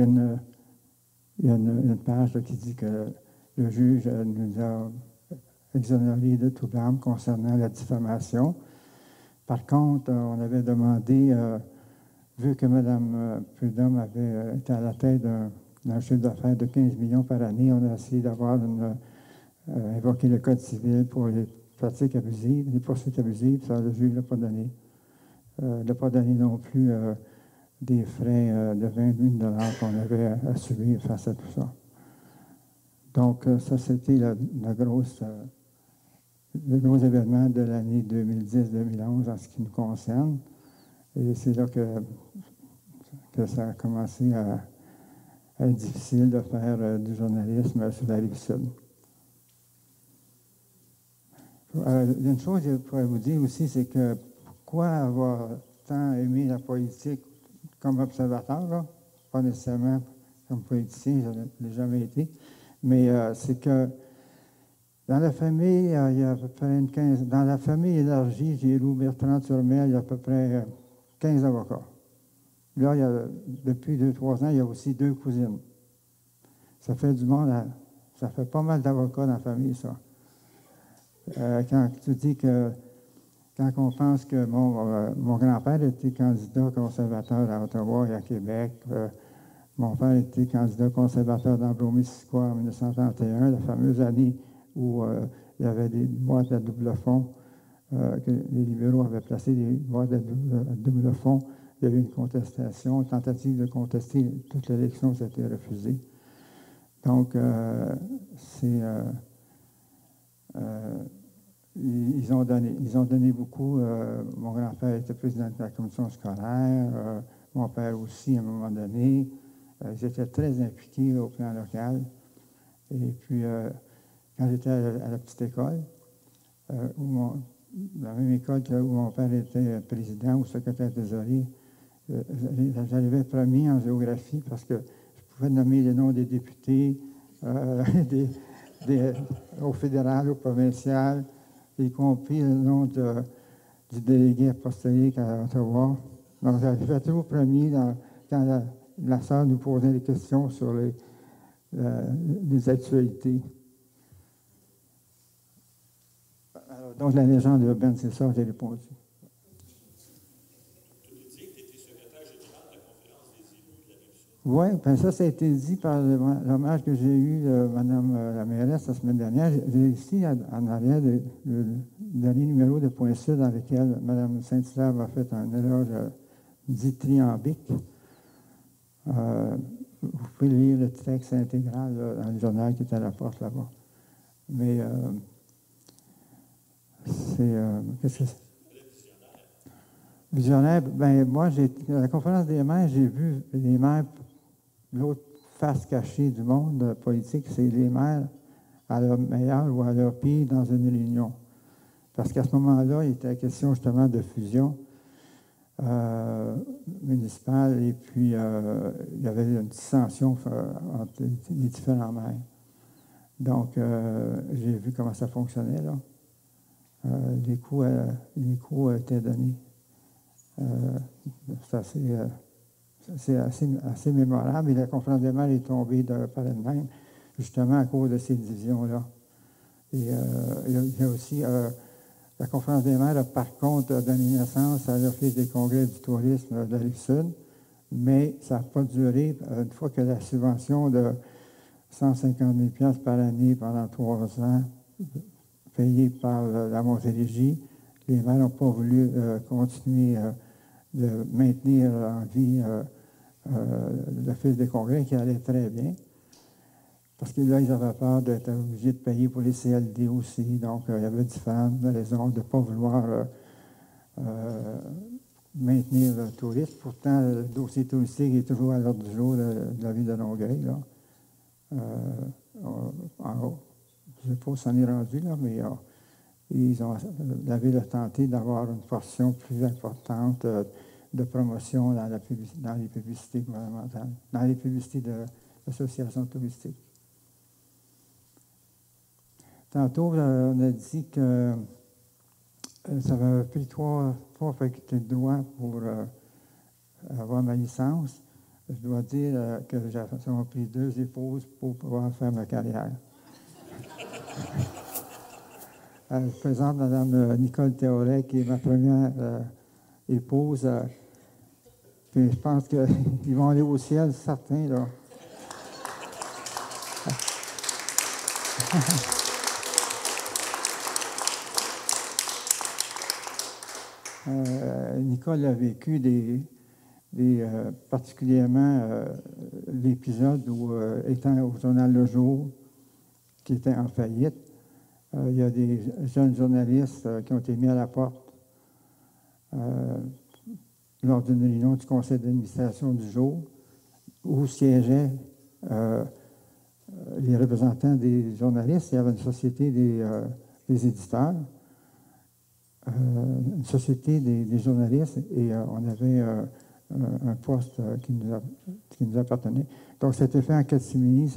a une page qui dit que le juge nous a exonérés de tout blâme concernant la diffamation. Par contre, on avait demandé, vu que Mme Prudhomme avait été à la tête d'un chiffre d'affaires de 15 millions par année, on a essayé d'avoir invoqué le Code civil pour les pratiques abusives, les poursuites abusives. Ça, le juge ne l'a pas donné. Il n'a pas donné non plus des frais de 20 000 $ qu'on avait assumés face à tout ça. Donc, ça, c'était le gros événement de l'année 2010-2011 en ce qui nous concerne. Et c'est là que ça a commencé à être difficile de faire du journalisme sur la Rive-Sud. Il y a une chose que je pourrais vous dire aussi, c'est que pourquoi avoir tant aimé la politique comme observateur, là, pas nécessairement comme politicien, je ne l'ai jamais été, mais c'est que dans la famille, il y a à peu près dans la famille élargie, Giroux-Bertrand-Turmel, il y a à peu près 15 avocats. Là, depuis 2-3 ans, il y a aussi 2 cousines. Ça fait du monde, ça fait pas mal d'avocats dans la famille, ça. Quand tu dis que quand on pense que mon grand-père était candidat conservateur à Ottawa et à Québec, mon père était candidat conservateur dans Bromissisquoi en 1931, la fameuse année où il y avait des boîtes à double fond, que les libéraux avaient placé des boîtes à double fond. Il y a eu une contestation, une tentative de contester toute l'élection, ça a été refusé. Donc, ils ont donné beaucoup. Mon grand-père était président de la commission scolaire, mon père aussi, à un moment donné. Ils étaient très impliqués au plan local. Et puis, quand j'étais à la petite école, la même école où mon père était président ou secrétaire trésorier, j'arrivais premier en géographie parce que je pouvais nommer les noms des députés au fédéral, au provincial, y compris le nom du délégué apostolique à Ottawa. Donc, j'arrivais toujours premier quand la salle nous posait des questions sur les actualités. Alors, donc, la légende urbaine, c'est ça, j'ai répondu. Oui, bien ça a été dit par l'hommage que j'ai eu de Mme la mairesse la semaine dernière. J'ai ici, en arrière, le dernier numéro de Point Sud dans lequel Mme Saint-Hilaire a fait un éloge dithyrambique. Vous pouvez lire le texte intégral dans le journal qui est à la porte là-bas. Mais qu'est-ce que c'est? Visionnaire, bien, moi, à la conférence des maires, j'ai vu les maires. L'autre face cachée du monde politique, c'est les maires à leur meilleur ou à leur pire dans une réunion. Parce qu'à ce moment-là, il était question justement de fusion municipale et puis il y avait une dissension entre les différents maires. Donc, j'ai vu comment ça fonctionnait, là. Les coups étaient donnés. C'est assez mémorable. Et la conférence des maires est tombée par elle-même, justement à cause de ces divisions-là. Et il y a aussi la conférence des maires, par contre, a donné naissance à l'Office des congrès du tourisme de la Rive-Sud, mais ça n'a pas duré. Une fois que la subvention de 150 000 par année pendant 3 ans, payée par la Montérégie, les maires n'ont pas voulu continuer de maintenir en vie l'Office des congrès qui allait très bien. Parce que là, ils avaient peur d'être obligés de payer pour les CLD aussi. Donc, il y avait différentes raisons de ne pas vouloir maintenir le tourisme. Pourtant, le dossier touristique est toujours à l'ordre du jour de la ville de Longueuil. Là. Je ne sais pas où ça en est rendu, là, mais la ville a tenté d'avoir une portion plus importante de promotion dans les publicités gouvernementales, dans les publicités de l'association touristique. Tantôt, on a dit que ça m'a pris 3 facultés de droit pour avoir ma licence. Je dois dire que ça m'a pris 2 épouses pour pouvoir faire ma carrière. Je présente Mme Nicole Théoret, qui est ma première épouse. Puis je pense qu'ils vont aller au ciel, certains, là. Nicole a vécu particulièrement l'épisode où, étant au journal Le Jour, qui était en faillite, il y a des jeunes journalistes qui ont été mis à la porte lors d'une réunion du conseil d'administration du jour, où siégeaient les représentants des journalistes. Il y avait une société des éditeurs, une société des journalistes, et on avait un poste qui nous appartenait. Donc, c'était fait en catimini,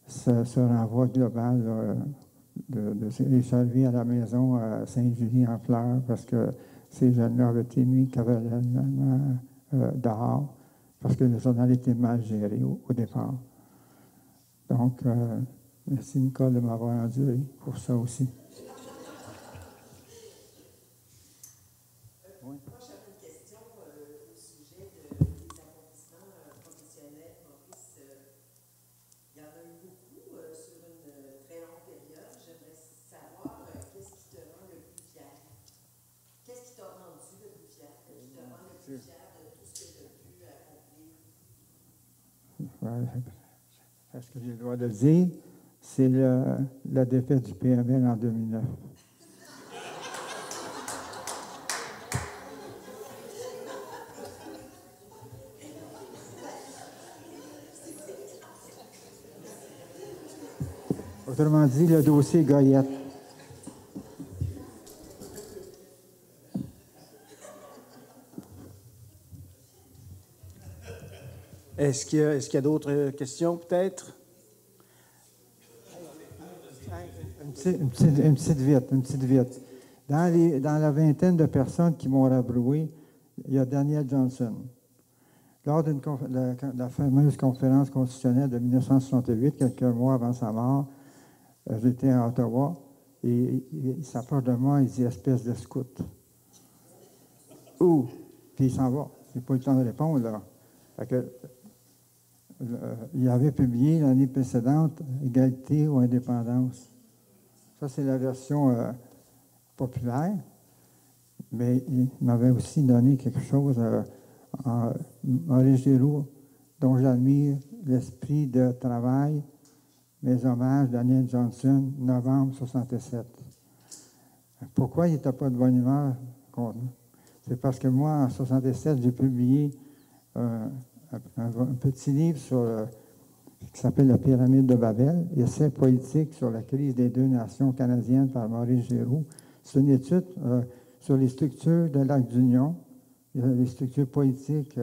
ce renvoi global de servir à la maison à Saint-Julie en fleurs, parce que ces jeunes-là avaient été mis cavalièrement dehors, parce que le journal était mal géré au départ. Donc, merci Nicole de m'avoir enduré pour ça aussi. Moi, j'avais une question au sujet des accomplissements professionnels. Maurice, il y en a eu beaucoup sur une très longue période. J'aimerais est-ce que j'ai le droit de le dire? C'est la défaite du PML en 2009. Autrement dit, le dossier Goyette. Est-ce qu'il y a d'autres questions, peut-être? Une petite vite. Dans la vingtaine de personnes qui m'ont rabroué, il y a Daniel Johnson. Lors de la fameuse conférence constitutionnelle de 1968, quelques mois avant sa mort, j'étais à Ottawa et il s'approche de moi, il dit « espèce de scout ». Où? Puis il s'en va. Je n'ai pas eu le temps de répondre, là. Fait que, il avait publié l'année précédente « Égalité ou indépendance ». Ça, c'est la version populaire, mais il m'avait aussi donné quelque chose en Maurice Giroux, dont j'admire l'esprit de travail. Mes hommages, Daniel Johnson, novembre 1967. Pourquoi il n'était pas de bonne humeur contre nous? C'est parce que moi, en 1967, j'ai publié un petit livre qui s'appelle La pyramide de Babel, essai politique sur la crise des deux nations canadiennes par Maurice Giroux. C'est une étude sur les structures de l'acte d'union, les structures politiques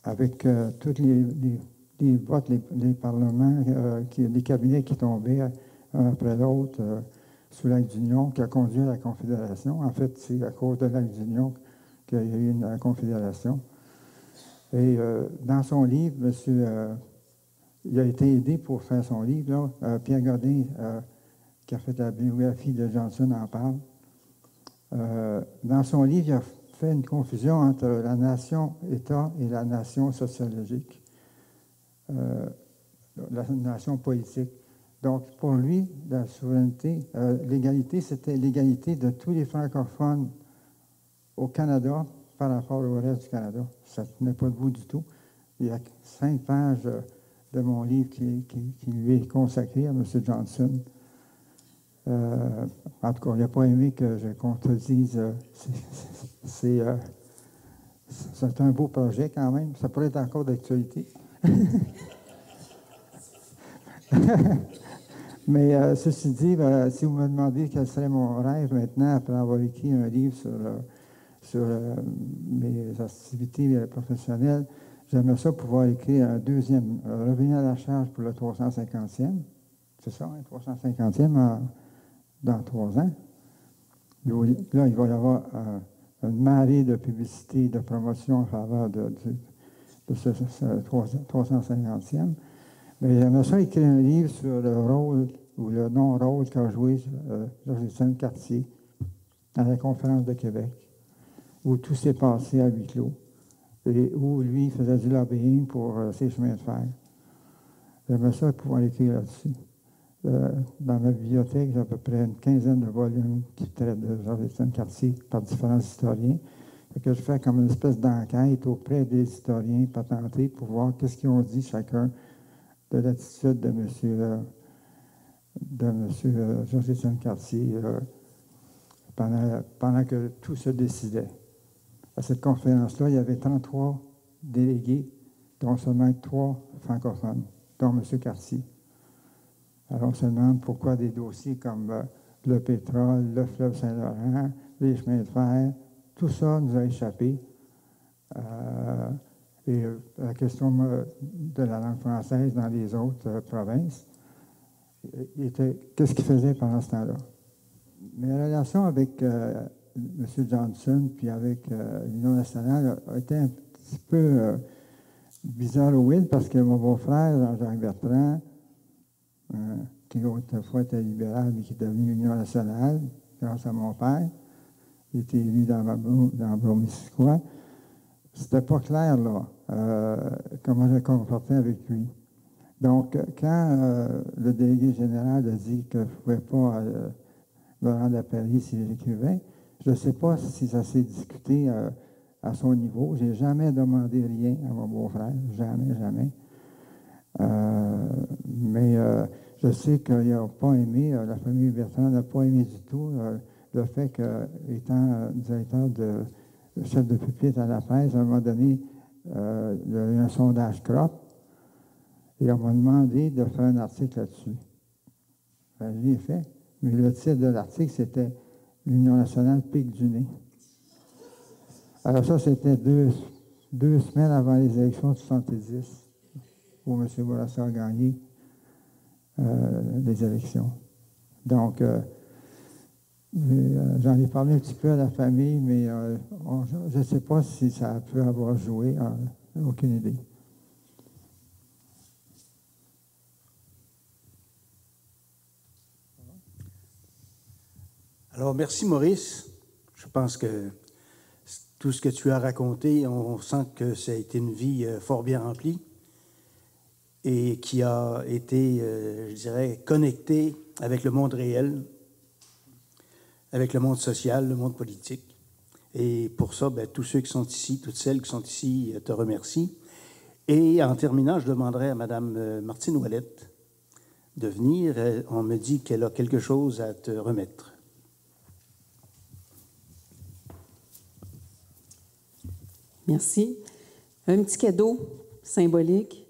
avec toutes les votes, les parlements, les cabinets qui tombaient un après l'autre sous l'acte d'union, qui a conduit à la Confédération. En fait, c'est à cause de l'acte d'union qu'il y a eu une Confédération. Et dans son livre, il a été aidé pour faire son livre. Là. Pierre Godin, qui a fait la biographie de Johnson, en parle. Dans son livre, il a fait une confusion entre la nation-État et la nation sociologique, la nation politique. Donc, pour lui, la souveraineté, l'égalité, c'était l'égalité de tous les francophones au Canada par rapport au reste du Canada. Ça ne tenait pas debout du tout. Il y a 5 pages de mon livre qui lui est consacré à M. Johnson. En tout cas, il n'a pas aimé que je contredise. C'est un beau projet quand même. Ça pourrait être encore d'actualité. Mais ceci dit, si vous me demandez quel serait mon rêve maintenant, après avoir écrit un livre sur mes activités professionnelles, j'aimerais ça pouvoir écrire un deuxième, revenir à la charge pour le 350e. C'est ça, hein, 350e dans 3 ans. Là, il va y avoir une marée de publicité, de promotion en faveur de ce 350e. Mais j'aimerais ça écrire un livre sur le rôle ou le non-rôle qu'a joué Georges-Étienne Cartier à la Conférence de Québec, où tout s'est passé à huis clos et où lui faisait du lobbying pour ses chemins de fer. J'aimerais ça pouvoir écrire là-dessus. Dans ma bibliothèque, j'ai à peu près une 15aine de volumes qui traitent de Georges-Étienne Cartier par différents historiens. Fait que je fais comme une espèce d'enquête auprès des historiens patentés pour voir qu'est-ce qu'ils ont dit chacun de l'attitude de M. Georges-Étienne Cartier pendant que tout se décidait. À cette conférence-là, il y avait 33 délégués, dont seulement 3 francophones, dont M. Cartier. Alors, on se demande pourquoi des dossiers comme le pétrole, le fleuve Saint-Laurent, les chemins de fer, tout ça nous a échappé. Et la question de la langue française dans les autres provinces, qu'est-ce qu'il faisait pendant ce temps-là? Mes relations avec M. Johnson puis avec l'Union nationale ont été un petit peu bizarroïdes parce que mon beau-frère, Jean-Jacques Bertrand, qui autrefois était libéral mais qui est devenu Union nationale grâce à mon père, il était élu dans Bromésiquois. C'était pas clair, là, comment je me comportais avec lui. Donc, quand le délégué général a dit que je ne pouvais pas me rendre à Paris si j'écrivais, je ne sais pas si ça s'est discuté à son niveau. Je n'ai jamais demandé rien à mon beau-frère, jamais, jamais. Mais je sais qu'il n'a pas aimé, la famille Bertrand n'a pas aimé du tout le fait qu'étant directeur de chef de pupitre à la presse, à un moment donné, il y a eu un sondage CROP et on m'a demandé de faire un article là-dessus. Ben, je l'ai fait, mais le titre de l'article, c'était l'Union nationale pique du nez. Alors ça, c'était deux semaines avant les élections de 1970, où M. Bourassa a gagné les élections. Donc, j'en ai parlé un petit peu à la famille, mais je ne sais pas si ça peut avoir joué. Aucune idée. Alors, merci Maurice. Je pense que tout ce que tu as raconté, on sent que ça a été une vie fort bien remplie et qui a été, je dirais, connectée avec le monde réel, avec le monde social, le monde politique. Et pour ça, bien, tous ceux qui sont ici, toutes celles qui sont ici, te remercient. Et en terminant, je demanderai à Mme Martine Ouellette de venir. On me dit qu'elle a quelque chose à te remettre. Merci. Un petit cadeau symbolique.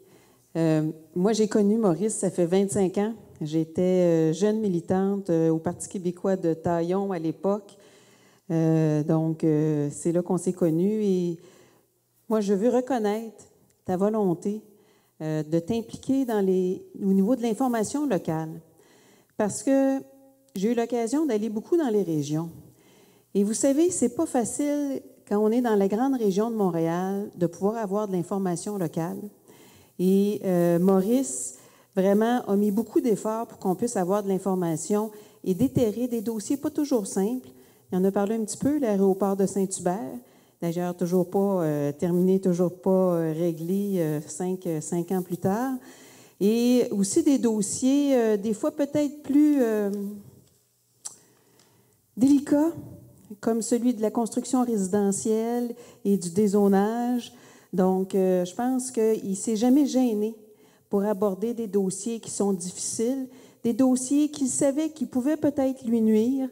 Moi, j'ai connu Maurice, ça fait 25 ans. J'étais jeune militante au Parti québécois de Taillon à l'époque. Donc, c'est là qu'on s'est connus. Et moi, je veux reconnaître ta volonté de t'impliquer au niveau de l'information locale. Parce que j'ai eu l'occasion d'aller beaucoup dans les régions. Et vous savez, c'est pas facile quand on est dans la grande région de Montréal de pouvoir avoir de l'information locale. Et Maurice, vraiment, a mis beaucoup d'efforts pour qu'on puisse avoir de l'information et déterrer des dossiers pas toujours simples. Il en a parlé un petit peu, l'aéroport de Saint-Hubert, d'ailleurs toujours pas terminé, toujours pas réglé 5 ans plus tard. Et aussi des dossiers, des fois peut-être plus délicats, comme celui de la construction résidentielle et du dézonage. Donc, je pense qu'il ne s'est jamais gêné pour aborder des dossiers qui sont difficiles, des dossiers qu'il savait qui pouvaient peut-être lui nuire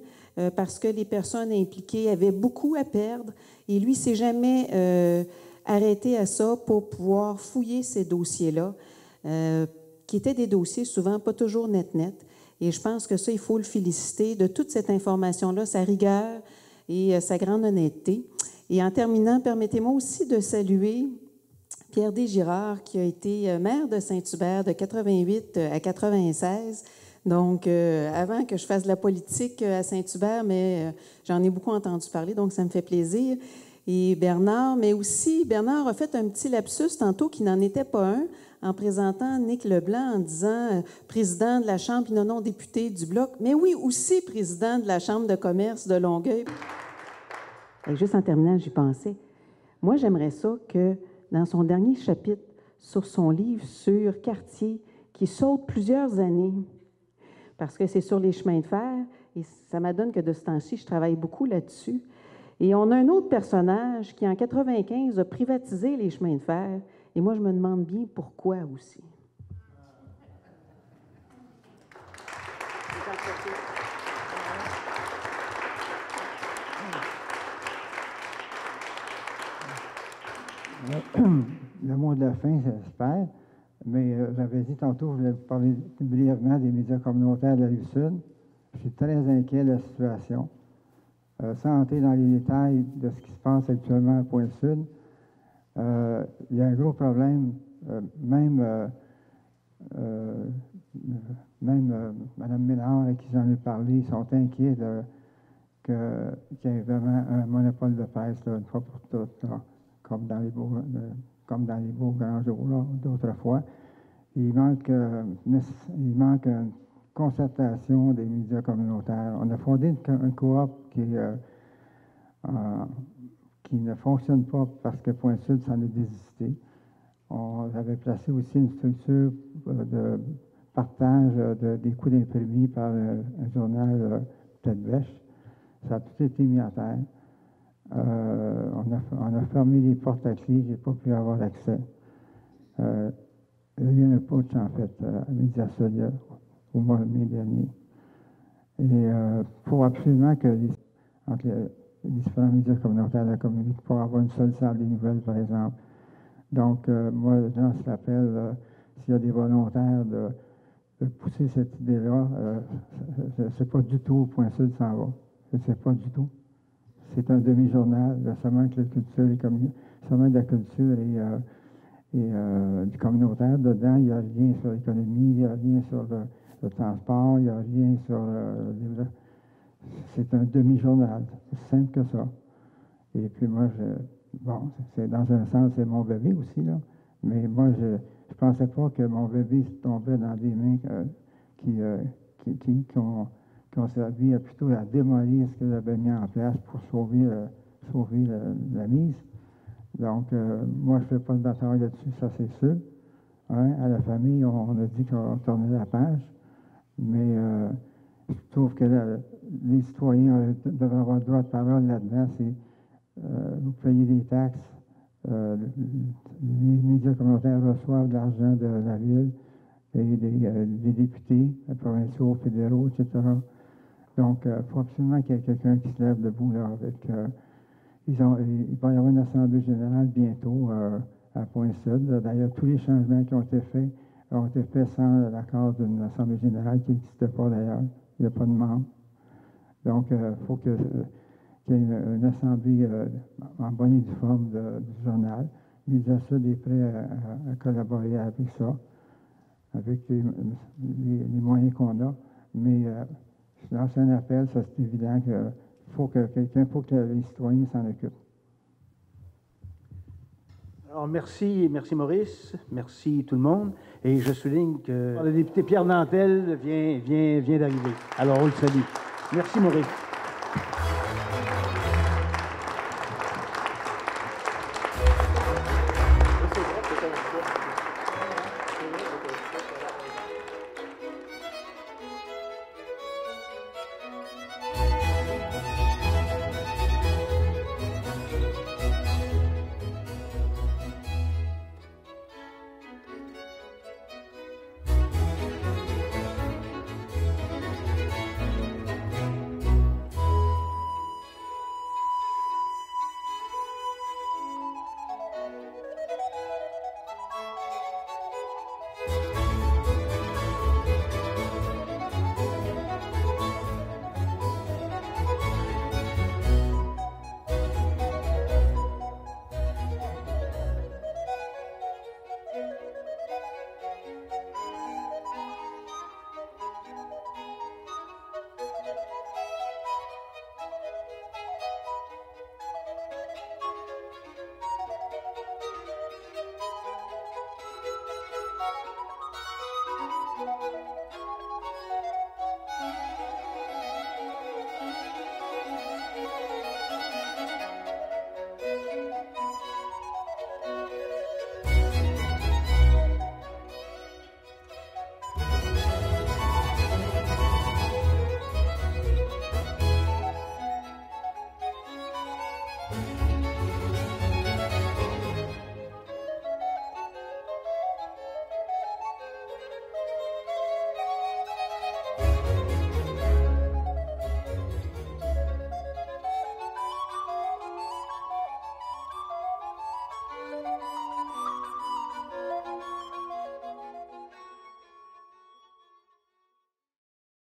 parce que les personnes impliquées avaient beaucoup à perdre. Et lui, ne s'est jamais arrêté à ça pour pouvoir fouiller ces dossiers-là, qui étaient des dossiers souvent pas toujours net. Et je pense que ça, il faut le féliciter de toute cette information-là, sa rigueur et sa grande honnêteté. Et en terminant, permettez-moi aussi de saluer Pierre Desgirard, qui a été maire de Saint-Hubert de 88 à 96. Donc, avant que je fasse de la politique à Saint-Hubert, mais j'en ai beaucoup entendu parler, donc ça me fait plaisir. Et Bernard, mais aussi, Bernard a fait un petit lapsus tantôt qui n'en était pas un, en présentant Nick Leblanc en disant président de la Chambre, puis non, député du Bloc, mais oui, aussi président de la Chambre de commerce de Longueuil. Et juste en terminant, j'y pensais. Moi, j'aimerais ça que, dans son dernier chapitre sur son livre sur Cartier, qui saute plusieurs années, parce que c'est sur les chemins de fer, et ça m'adonne que de ce temps-ci, je travaille beaucoup là-dessus. Et on a un autre personnage qui, en 1995, a privatisé les chemins de fer. Et moi, je me demande bien pourquoi aussi. Le mot de la fin, j'espère. Mais j'avais dit tantôt, je voulais vous parler brièvement des médias communautaires de la Rive-Sud. Je suis très inquiet de la situation. Sans entrer dans les détails de ce qui se passe actuellement à Pointe-Sud, il y a un gros problème. Même Mme Ménard, à qui j'en ai parlé, sont inquiets qu'il y ait vraiment un monopole de presse, là, une fois pour toutes, là, comme dans les beaux grands jours d'autrefois. Il manque une concertation des médias communautaires. On a fondé une coop qui ne fonctionne pas parce que Pointe-Sud s'en est désisté. On avait placé aussi une structure de partage des coûts d'imprimerie par un journal Tête Bêche. Ça a tout été mis à terre. On a fermé les portes à clé, je n'ai pas pu avoir accès. Il y a eu un putsch, en fait, à Média Sud au mois de mai dernier. Et il faut absolument que entre les différents médias communautaires de la communauté, pour avoir une seule salle des nouvelles, par exemple. Donc, moi, je lance l'appel, s'il y a des volontaires de pousser cette idée-là, je ne sais pas du tout où Point Sud s'en va. Je ne sais pas du tout. C'est un demi-journal, seulement que la culture et seulement de la culture et du communautaire. Dedans, il n'y a rien sur l'économie, il n'y a rien sur le transport, il n'y a rien sur le... C'est un demi-journal, c'est simple que ça. Et puis moi, bon, c'est dans un sens, c'est mon bébé aussi, là. Mais moi, je ne pensais pas que mon bébé tombait dans des mains qui ont servi plutôt à démolir ce que j'avais mis en place pour sauver la mise. Donc, moi, je ne fais pas de bataille là-dessus, ça c'est sûr. Hein, à la famille, on a dit qu'on tournait la page, mais je trouve que les citoyens devraient avoir le droit de parole là-dedans. Vous payez des taxes, les médias communautaires reçoivent de l'argent de la ville et des députés provinciaux, fédéraux, etc. Donc, il faut absolument qu'il y ait quelqu'un qui se lève debout là, avec... il va y avoir une assemblée générale bientôt à Point-Sud. D'ailleurs, tous les changements qui ont été faits sans l'accord d'une assemblée générale qui n'existe pas d'ailleurs. Il n'y a pas de membres. Donc, il faut qu'il y ait une assemblée en bonne et due forme du journal. Média Sud est prêt à collaborer avec ça, avec les moyens qu'on a. Mais je lance un appel, ça c'est évident que faut que les citoyens s'en occupent. Alors, merci Maurice, merci tout le monde. Et je souligne que le député Pierre Nantel vient d'arriver. Alors, on le salue. Merci Maurice.